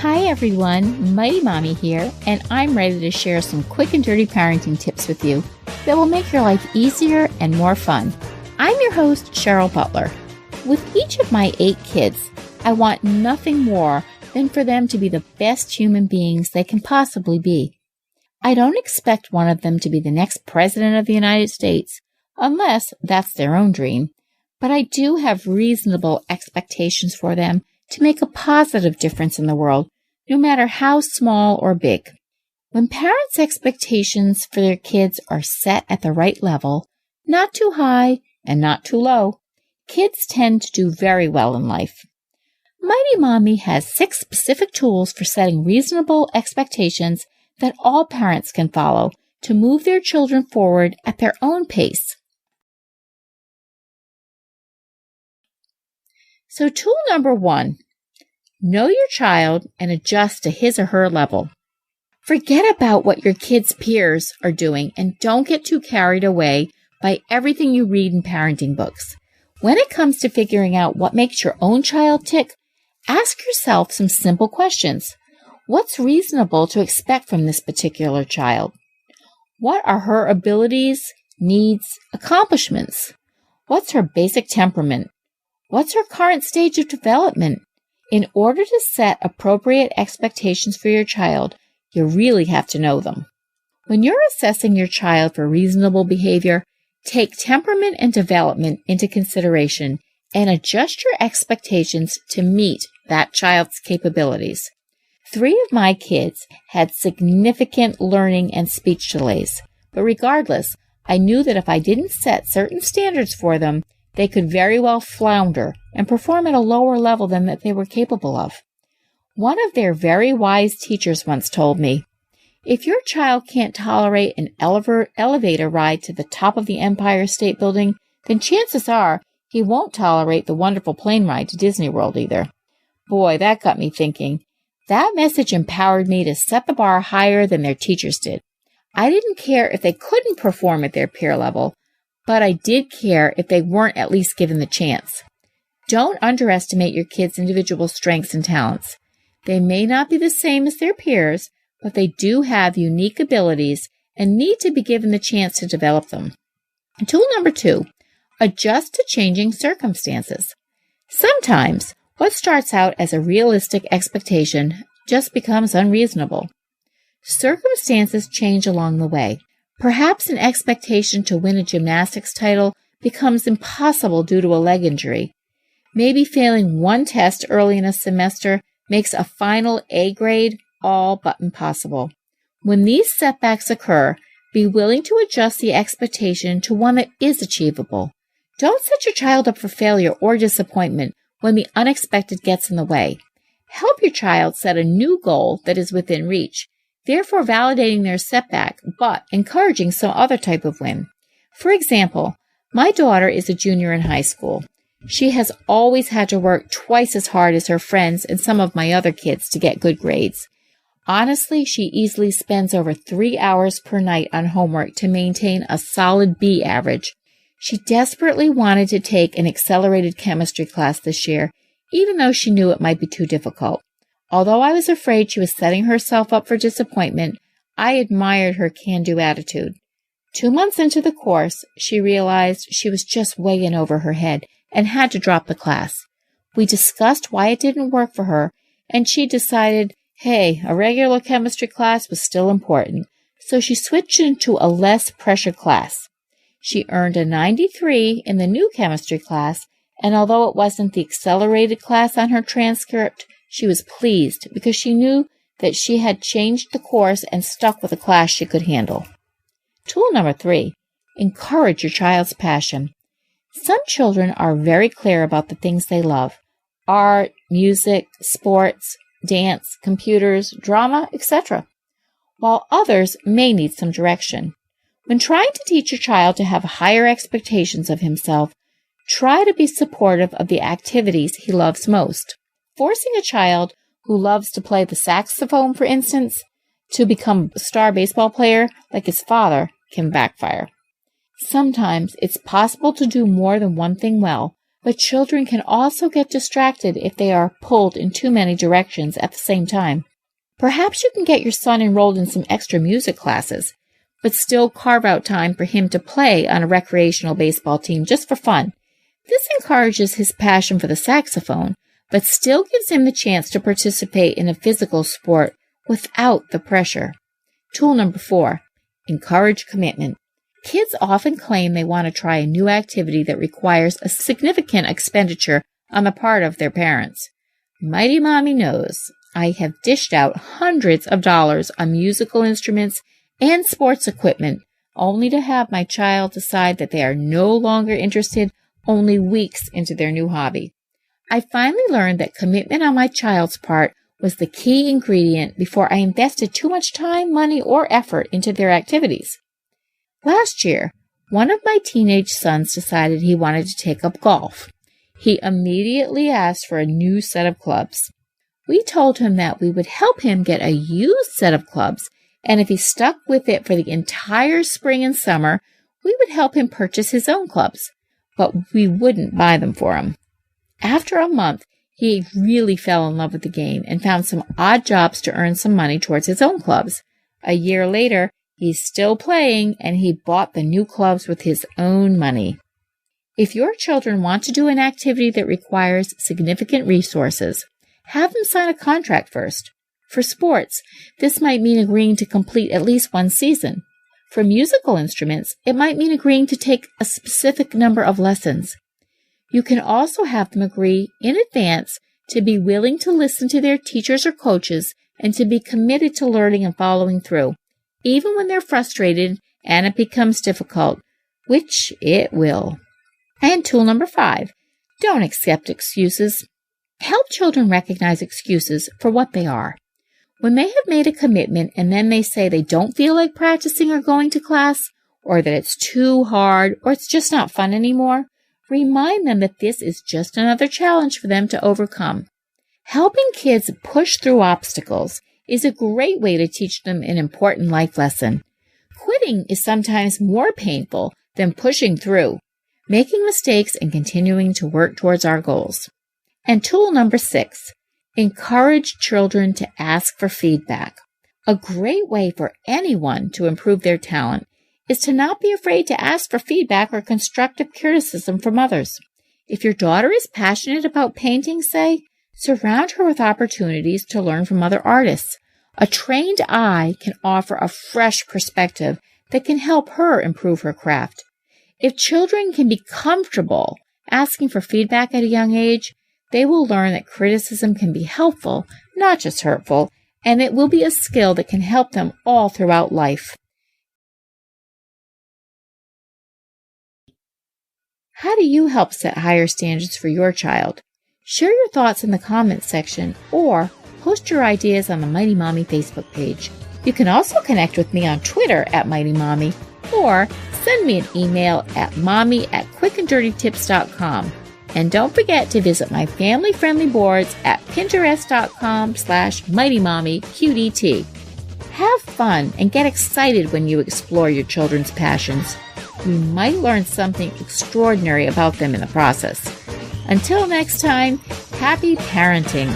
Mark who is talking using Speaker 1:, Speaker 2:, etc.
Speaker 1: Hi everyone, Mighty Mommy here, and I'm ready to share some quick and dirty parenting tips with you that will make your life easier and more fun. I'm your host, Cheryl Butler. With each of my 8 kids, I want nothing more than for them to be the best human beings they can possibly be. I don't expect one of them to be the next president of the United States, unless that's their own dream, but I do have reasonable expectations for them to make a positive difference in the world, no matter how small or big. When parents' expectations for their kids are set at the right level, not too high and not too low, kids tend to do very well in life. Mighty Mommy has 6 specific tools for setting reasonable expectations that all parents can follow to move their children forward at their own pace. So tool number 1, know your child and adjust to his or her level. Forget about what your kids' peers are doing and don't get too carried away by everything you read in parenting books. When it comes to figuring out what makes your own child tick, ask yourself some simple questions. What's reasonable to expect from this particular child? What are her abilities, needs, accomplishments? What's her basic temperament? What's her current stage of development? In order to set appropriate expectations for your child, you really have to know them. When you're assessing your child for reasonable behavior, take temperament and development into consideration and adjust your expectations to meet that child's capabilities. 3 of my kids had significant learning and speech delays, but regardless, I knew that if I didn't set certain standards for them, they could very well flounder and perform at a lower level than that they were capable of. One of their very wise teachers once told me, if your child can't tolerate an elevator ride to the top of the Empire State Building, then chances are he won't tolerate the wonderful plane ride to Disney World either. Boy, that got me thinking. That message empowered me to set the bar higher than their teachers did. I didn't care if they couldn't perform at their peer level, but I did care if they weren't at least given the chance. Don't underestimate your kids' individual strengths and talents. They may not be the same as their peers, but they do have unique abilities and need to be given the chance to develop them. Tool number 2, adjust to changing circumstances. Sometimes what starts out as a realistic expectation just becomes unreasonable. Circumstances change along the way. Perhaps an expectation to win a gymnastics title becomes impossible due to a leg injury. Maybe failing one test early in a semester makes a final A grade all but impossible. When these setbacks occur, be willing to adjust the expectation to one that is achievable. Don't set your child up for failure or disappointment when the unexpected gets in the way. Help your child set a new goal that is within reach, therefore validating their setback, but encouraging some other type of win. For example, my daughter is a junior in high school. She has always had to work twice as hard as her friends and some of my other kids to get good grades. Honestly, she easily spends over 3 hours per night on homework to maintain a solid B average. She desperately wanted to take an accelerated chemistry class this year, even though she knew it might be too difficult. Although I was afraid she was setting herself up for disappointment, I admired her can-do attitude. 2 months into the course, she realized she was just way in over her head and had to drop the class. We discussed why it didn't work for her, and she decided, hey, a regular chemistry class was still important, so she switched into a less pressure class. She earned a 93 in the new chemistry class, and although it wasn't the accelerated class on her transcript, she was pleased because she knew that she had changed the course and stuck with a class she could handle. Tool number 3, encourage your child's passion. Some children are very clear about the things they love: art, music, sports, dance, computers, drama, etc., while others may need some direction. When trying to teach your child to have higher expectations of himself, try to be supportive of the activities he loves most. Forcing a child who loves to play the saxophone, for instance, to become a star baseball player like his father can backfire. Sometimes it's possible to do more than one thing well, But children can also get distracted if they are pulled in too many directions at the same time. Perhaps you can get your son enrolled in some extra music classes, but still carve out time for him to play on a recreational baseball team just for fun. This encourages his passion for the saxophone, but still gives him the chance to participate in a physical sport without the pressure. Tool number 4, encourage commitment. Kids often claim they want to try a new activity that requires a significant expenditure on the part of their parents. Mighty Mommy knows I have dished out hundreds of dollars on musical instruments and sports equipment, only to have my child decide that they are no longer interested only weeks into their new hobby. I finally learned that commitment on my child's part was the key ingredient before I invested too much time, money, or effort into their activities. Last year, one of my teenage sons decided he wanted to take up golf. He immediately asked for a new set of clubs. We told him that we would help him get a used set of clubs, and if he stuck with it for the entire spring and summer, we would help him purchase his own clubs, but we wouldn't buy them for him. After a month, he really fell in love with the game and found some odd jobs to earn some money towards his own clubs. A year later, he's still playing, and he bought the new clubs with his own money. If your children want to do an activity that requires significant resources, have them sign a contract first. For sports, this might mean agreeing to complete at least one season. For musical instruments, it might mean agreeing to take a specific number of lessons. You can also have them agree in advance to be willing to listen to their teachers or coaches and to be committed to learning and following through, even when they're frustrated and it becomes difficult, which it will. And tool number 5, don't accept excuses. Help children recognize excuses for what they are. When they have made a commitment and then they say they don't feel like practicing or going to class, or that it's too hard, or it's just not fun anymore, remind them that this is just another challenge for them to overcome. Helping kids push through obstacles is a great way to teach them an important life lesson. Quitting is sometimes more painful than pushing through, making mistakes and continuing to work towards our goals. And tool number 6, encourage children to ask for feedback. A great way for anyone to improve their talent is to not be afraid to ask for feedback or constructive criticism from others. If your daughter is passionate about painting, say, surround her with opportunities to learn from other artists. A trained eye can offer a fresh perspective that can help her improve her craft. If children can be comfortable asking for feedback at a young age, they will learn that criticism can be helpful, not just hurtful, and it will be a skill that can help them all throughout life. How do you help set higher standards for your child? Share your thoughts in the comments section or post your ideas on the Mighty Mommy Facebook page. You can also connect with me on Twitter at Mighty Mommy or send me an email at mommy@quickanddirtytips.com. And don't forget to visit my family-friendly boards at pinterest.com/mightymommyqdt. Have fun and get excited when you explore your children's passions. You might learn something extraordinary about them in the process. Until next time, happy parenting.